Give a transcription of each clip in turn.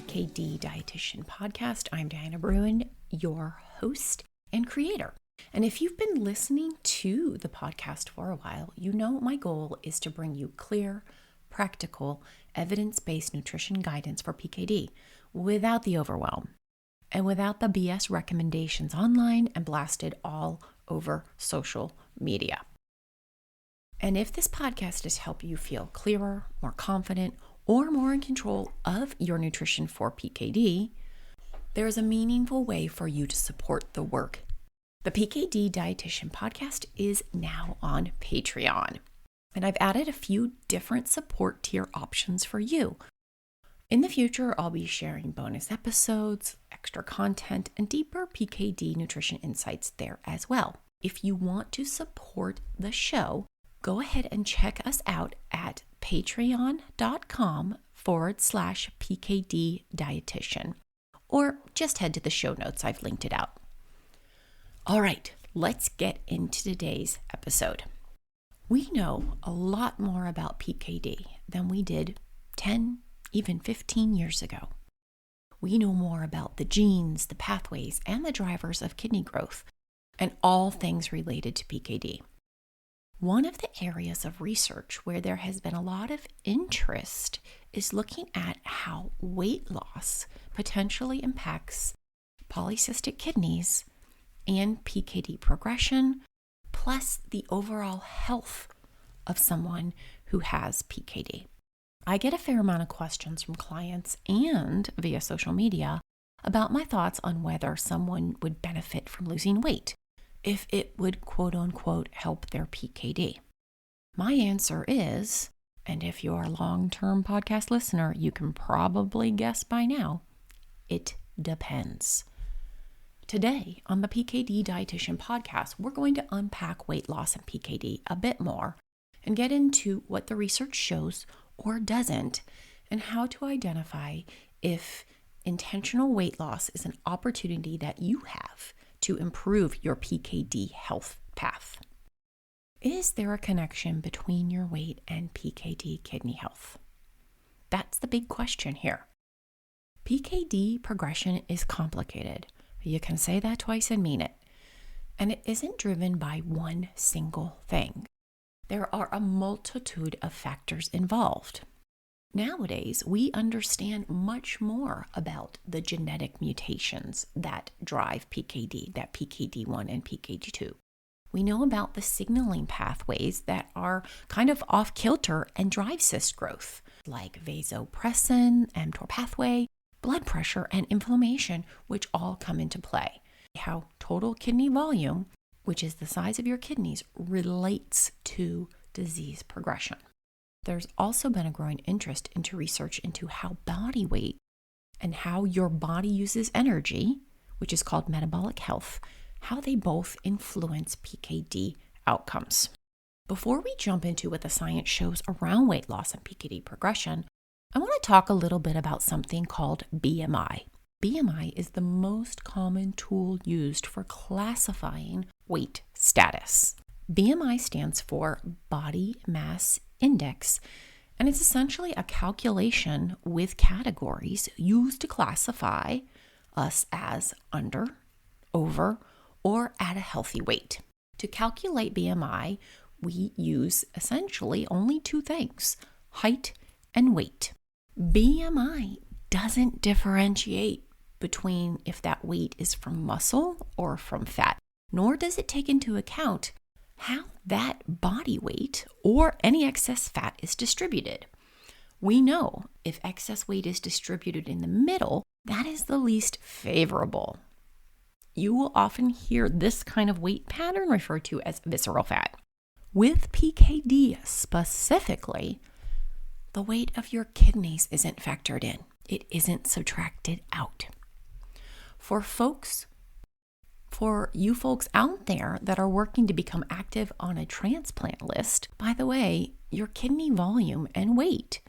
PKD Dietitian Podcast. I'm Diana Bruin, your host and creator. And if you've been listening to the podcast for a while, you know my goal is to bring you clear, practical, evidence-based nutrition guidance for PKD without the overwhelm and without the BS recommendations online and blasted all over social media. And if this podcast has helped you feel clearer, more confident, or more in control of your nutrition for PKD, there is a meaningful way for you to support the work. The PKD Dietitian Podcast is now on Patreon, and I've added a few different support tier options for you. In the future, I'll be sharing bonus episodes, extra content, and deeper PKD nutrition insights there as well. If you want to support the show, go ahead and check us out at patreon.com/PKD Dietitian, or just head to the show notes. I've linked it out. All right, let's get into today's episode. We know a lot more about PKD than we did 10, even 15 years ago. We know more about the genes, the pathways, and the drivers of kidney growth, and all things related to PKD. One of the areas of research where there has been a lot of interest is looking at how weight loss potentially impacts polycystic kidneys and PKD progression, plus the overall health of someone who has PKD. I get a fair amount of questions from clients and via social media about my thoughts on whether someone would benefit from losing weight, if it would quote unquote help their PKD. My answer is, and if you're a long-term podcast listener, you can probably guess by now, it depends. Today on the PKD Dietitian Podcast, we're going to unpack weight loss and PKD a bit more and get into what the research shows or doesn't, and how to identify if intentional weight loss is an opportunity that you have to improve your PKD health path. Is there a connection between your weight and PKD kidney health? That's the big question here. PKD progression is complicated. You can say that twice and mean it. And it isn't driven by one single thing. There are a multitude of factors involved. Nowadays, we understand much more about the genetic mutations that drive PKD, that PKD1 and PKD2. We know about the signaling pathways that are kind of off kilter and drive cyst growth, like vasopressin, mTOR pathway, blood pressure, and inflammation, which all come into play. How total kidney volume, which is the size of your kidneys, relates to disease progression. There's also been a growing interest into research into how body weight and how your body uses energy, which is called metabolic health, how they both influence PKD outcomes. Before we jump into what the science shows around weight loss and PKD progression, I want to talk a little bit about something called BMI. BMI is the most common tool used for classifying weight status. BMI stands for Body Mass Index, and it's essentially a calculation with categories used to classify us as under, over, or at a healthy weight. To calculate BMI, we use essentially only two things: height and weight. BMI doesn't differentiate between if that weight is from muscle or from fat, nor does it take into account how that body weight or any excess fat is distributed. We know if excess weight is distributed in the middle, that is the least favorable. You will often hear this kind of weight pattern referred to as visceral fat. With PKD specifically, the weight of your kidneys isn't factored in. It isn't subtracted out. For you folks out there that are working to become active on a transplant list, by the way, your kidney volume and weight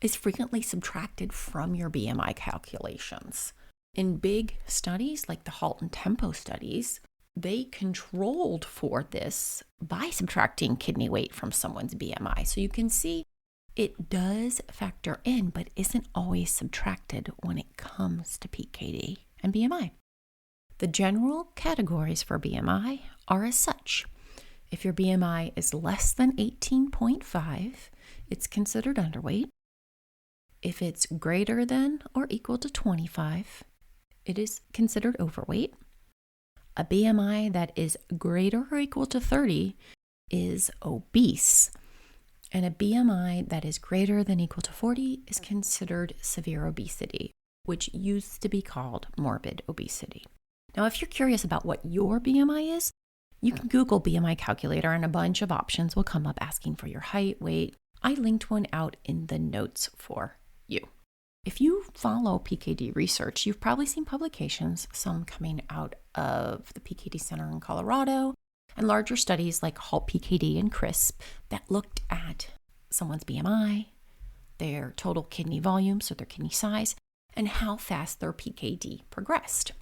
is frequently subtracted from your BMI calculations. In big studies like the HALT and TEMPO studies, they controlled for this by subtracting kidney weight from someone's BMI. So you can see It does factor in, but isn't always subtracted when it comes to PKD and BMI. The general categories for BMI are as such. If your BMI is less than 18.5, it's considered underweight. If it's greater than or equal to 25, it is considered overweight. A BMI that is greater or equal to 30 is obese. And a BMI that is greater than equal to 40 is considered severe obesity, which used to be called morbid obesity. Now, if you're curious about what your BMI is, you can Google BMI calculator and a bunch of options will come up asking for your height, weight. I linked one out in the notes for you. If you follow PKD research, you've probably seen publications, some coming out of the PKD Center in Colorado, and larger studies like HALT PKD and CRISP that looked at someone's BMI, their total kidney volume, so their kidney size, and how fast their PKD progressed.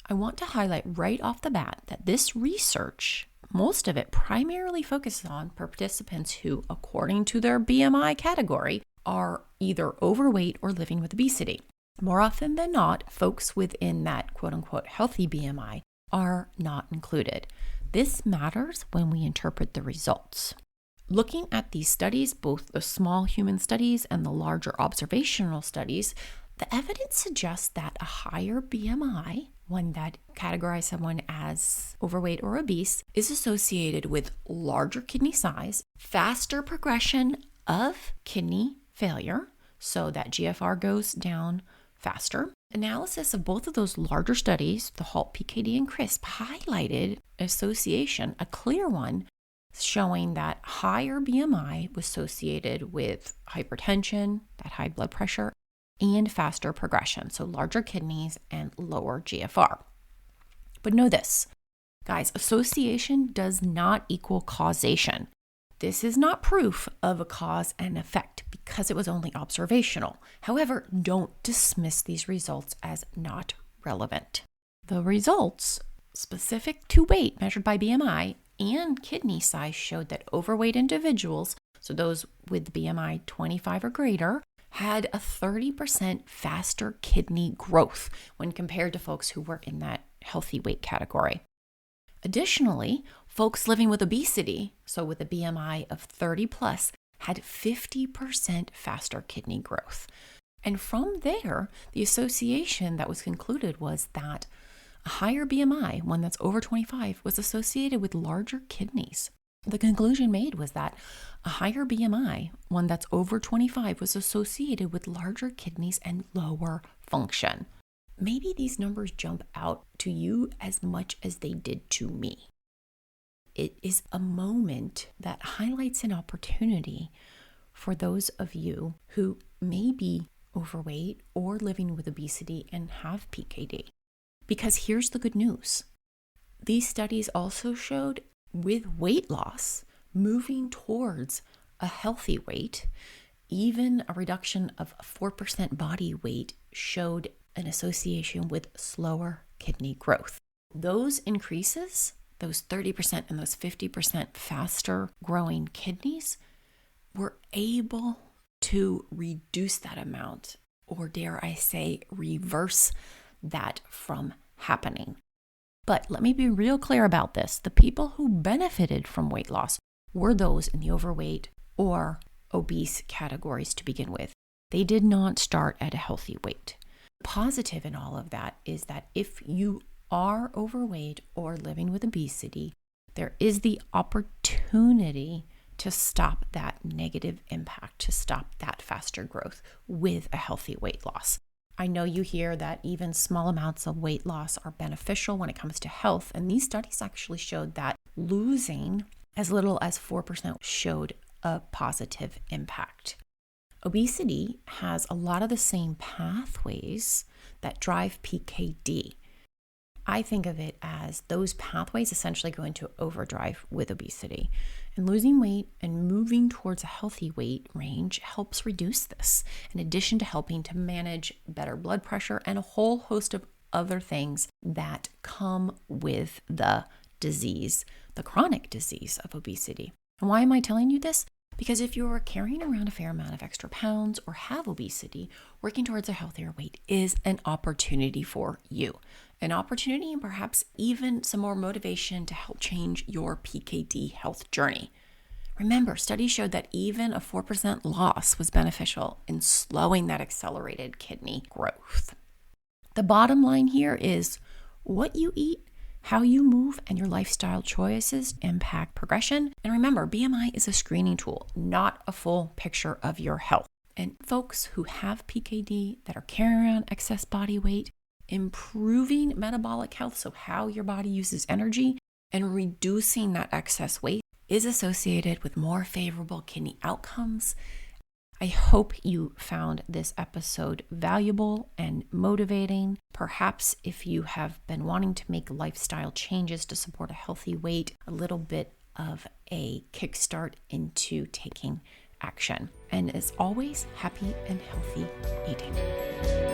I want to highlight right off the bat that this research, most of it primarily focuses on participants who, according to their BMI category, are either overweight or living with obesity. More often than not, folks within that quote-unquote healthy BMI are not included. This matters when we interpret the results. Looking at these studies, both the small human studies and the larger observational studies, the evidence suggests that a higher BMI, one that categorizes someone as overweight or obese, is associated with larger kidney size, faster progression of kidney failure, so that GFR goes down faster. Analysis of both of those larger studies, the HALT, PKD, and CRISP, highlighted association, a clear one, showing that higher BMI was associated with hypertension, that high blood pressure, and faster progression, so larger kidneys and lower GFR. But know this, guys, association does not equal causation. This is not proof of a cause and effect because it was only observational. However, don't dismiss these results as not relevant. The results specific to weight measured by BMI and kidney size showed that overweight individuals, so those with BMI 25 or greater, had a 30% faster kidney growth when compared to folks who were in that healthy weight category. Additionally, folks living with obesity, so with a BMI of 30 plus, had 50% faster kidney growth. And from there, the association that was concluded was that a higher BMI, one that's over 25, was associated with larger kidneys. The conclusion made was that a higher BMI, one that's over 25, was associated with larger kidneys and lower function. Maybe these numbers jump out to you as much as they did to me. It is a moment that highlights an opportunity for those of you who may be overweight or living with obesity and have PKD. Because here's the good news. These studies also showed with weight loss, moving towards a healthy weight, even a reduction of 4% body weight showed an association with slower kidney growth. Those increases, those 30% and those 50% faster growing kidneys, were able to reduce that amount, or dare I say, reverse that from happening. But let me be real clear about this. The people who benefited from weight loss were those in the overweight or obese categories to begin with. They did not start at a healthy weight. Positive in all of that is that if you are overweight or living with obesity, there is the opportunity to stop that negative impact, to stop that faster growth with a healthy weight loss. I know you hear that even small amounts of weight loss are beneficial when it comes to health, and these studies actually showed that losing as little as 4% showed a positive impact. Obesity has a lot of the same pathways that drive PKD. I think of it as those pathways essentially go into overdrive with obesity. And losing weight and moving towards a healthy weight range helps reduce this, in addition to helping to manage better blood pressure and a whole host of other things that come with the disease, the chronic disease of obesity. And why am I telling you this? Because if you're carrying around a fair amount of extra pounds or have obesity, working towards a healthier weight is an opportunity for you. An opportunity and perhaps even some more motivation to help change your PKD health journey. Remember, studies showed that even a 4% loss was beneficial in slowing that accelerated kidney growth. The bottom line here is what you eat, how you move, and your lifestyle choices impact progression. And remember, BMI is a screening tool, not a full picture of your health. And folks who have PKD that are carrying around excess body weight, improving metabolic health, so how your body uses energy, and reducing that excess weight is associated with more favorable kidney outcomes. I hope you found this episode valuable and motivating. Perhaps if you have been wanting to make lifestyle changes to support a healthy weight, a little bit of a kickstart into taking action. And as always, happy and healthy eating.